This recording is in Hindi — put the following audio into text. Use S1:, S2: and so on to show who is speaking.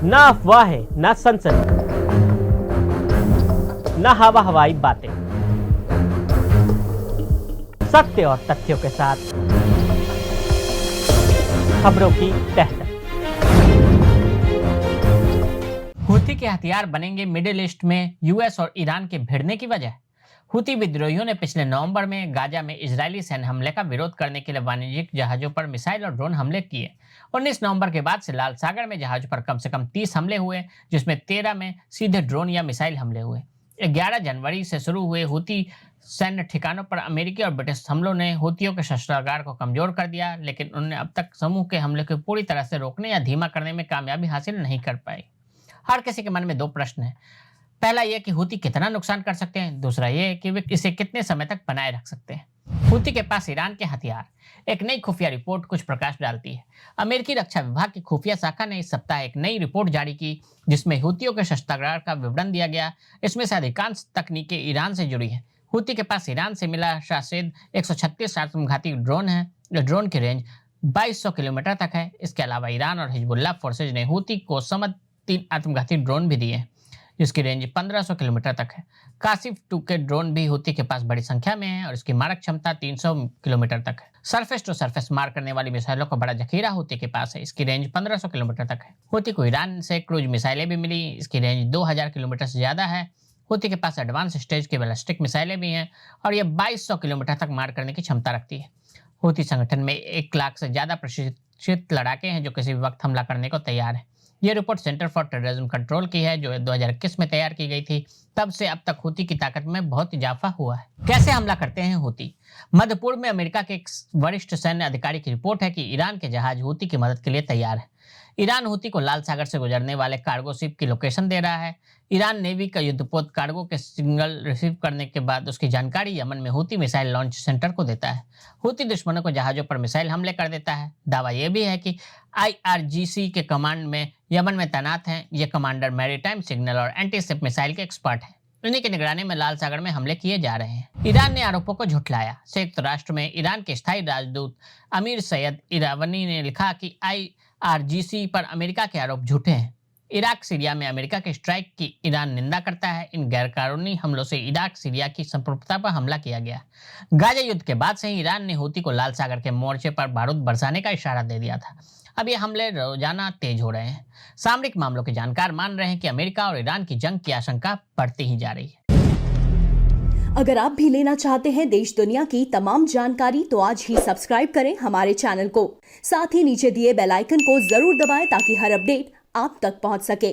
S1: ना अफवाहें, ना सनसनी, ना हवा हवाई बातें, सत्य और तथ्यों के साथ खबरों की तह तक।
S2: हूथी के हथियार बनेंगे मिडिल ईस्ट में यूएस और ईरान के भिड़ने की वजह। हूथी विद्रोहियों ने पिछले नवंबर में गाजा में इजरायली सैन्य हमले का विरोध करने के लिए वाणिज्यिक जहाजों पर मिसाइल और ड्रोन हमले किए। 19 नवंबर के बाद से लाल सागर में जहाजों पर कम से कम 30 हमले हुए, जिसमें 13 में सीधे ड्रोन या मिसाइल हमले हुए। 11 जनवरी से शुरू हुए हूथी सैन्य ठिकानों पर अमेरिकी और ब्रिटिश हमलों ने हूथियों के शस्त्रागार को कमजोर कर दिया, लेकिन उन्होंने अब तक समूह के हमले को पूरी तरह से रोकने या धीमा करने में कामयाबी हासिल नहीं कर पाई। हर किसी के मन में दो प्रश्न हैं। पहला यह कि हूथी कितना नुकसान कर सकते हैं, दूसरा यह कि वे इसे कितने समय तक बनाए रख सकते हैं। हूथी के पास ईरान के हथियार। एक नई खुफिया रिपोर्ट कुछ प्रकाश डालती है। अमेरिकी रक्षा विभाग की खुफिया शाखा ने इस सप्ताह एक नई रिपोर्ट जारी की, जिसमें हूथियों के शस्त्रागार का विवरण दिया गया। इसमें से अधिकांश तकनीकें ईरान से जुड़ी हैं। हूथी के पास ईरान से मिला शासित 136 आत्मघाती ड्रोन है। ड्रोन की रेंज 2200 किलोमीटर तक है। इसके अलावा ईरान और हिजबुल्लाह फोर्सेज ने हूथी को समद 3 आत्मघाती ड्रोन भी दिए हैं, जिसकी रेंज 1500 किलोमीटर तक है। कासिफ 2 के ड्रोन भी हूथी के पास बड़ी संख्या में है और इसकी मारक क्षमता 300 किलोमीटर तक है। सरफेस टू सरफेस मार करने वाली मिसाइलों का बड़ा जखीरा हूथी के पास है। इसकी रेंज 1500 किलोमीटर तक है। हूथी को ईरान से क्रूज मिसाइलें भी मिली। इसकी रेंज 2000 किलोमीटर से ज्यादा है। हूथी के पास एडवांस स्टेज की बैलिस्टिक मिसाइलें भी हैं और यह 2200 किलोमीटर तक मार करने की क्षमता रखती है। हूथी संगठन में 1 लाख से ज्यादा प्रशिक्षित लड़ाके हैं जो किसी भी वक्त हमला करने को तैयार है। यह report centre for terrorism control की है, जो 2021 में तैयार की गई थी। तब से अब तक हूथी की ताकत में बहुत इजाफा हुआ है। कैसे हमला करते हैं हूथी? मध्य पूर्व में अमेरिका के एक वरिष्ठ सैन्य अधिकारी की रिपोर्ट है कि ईरान के जहाज हूथी की मदद के लिए तैयार है। ईरान हूथी को लाल सागर से गुजरने वाले कार्गो शिप की लोकेशन दे रहा है। ईरान नेवी का युद्धपोत कार्गो के सिग्नल रिसीव करने के बाद उसकी जानकारी यमन में हूथी मिसाइल लॉन्च सेंटर को देता है। हूथी दुश्मनों को जहाजों पर मिसाइल हमले कर देता है। दावा यह भी है कि IRGC के कमांड में यमन में तैनात हैं। ये कमांडर मैरीटाइम सिग्नल और एंटी शिप मिसाइल के एक्सपर्ट हैं। इन्हीं की निगरानी में लाल सागर में हमले किए जा रहे हैं। ईरान ने आरोपों को झुठलाया। संयुक्त राष्ट्र में ईरान के स्थायी राजदूत अमीर सैयद इरावनी ने लिखा कि IRGC पर अमेरिका के आरोप झूठे हैं। इराक सीरिया में अमेरिका के स्ट्राइक की ईरान निंदा करता है। इन गैरकानूनी हमलों से इराक सीरिया की संप्रभुता पर हमला किया गया। गाजा युद्ध के बाद से ही ईरान ने हूथी को लाल सागर के मोर्चे पर बारूद बरसाने का इशारा दे दिया था। अब ये हमले रोजाना तेज हो रहे हैं। सामरिक मामलों के जानकार मान रहे हैं कि अमेरिका और ईरान की जंग की आशंका बढ़ती ही जा रही है।
S3: अगर आप भी लेना चाहते हैं देश दुनिया की तमाम जानकारी, तो आज ही सब्सक्राइब करें हमारे चैनल को। साथ ही नीचे दिए बेल आइकन को जरूर दबाएं ताकि हर अपडेट आप तक पहुंच सके।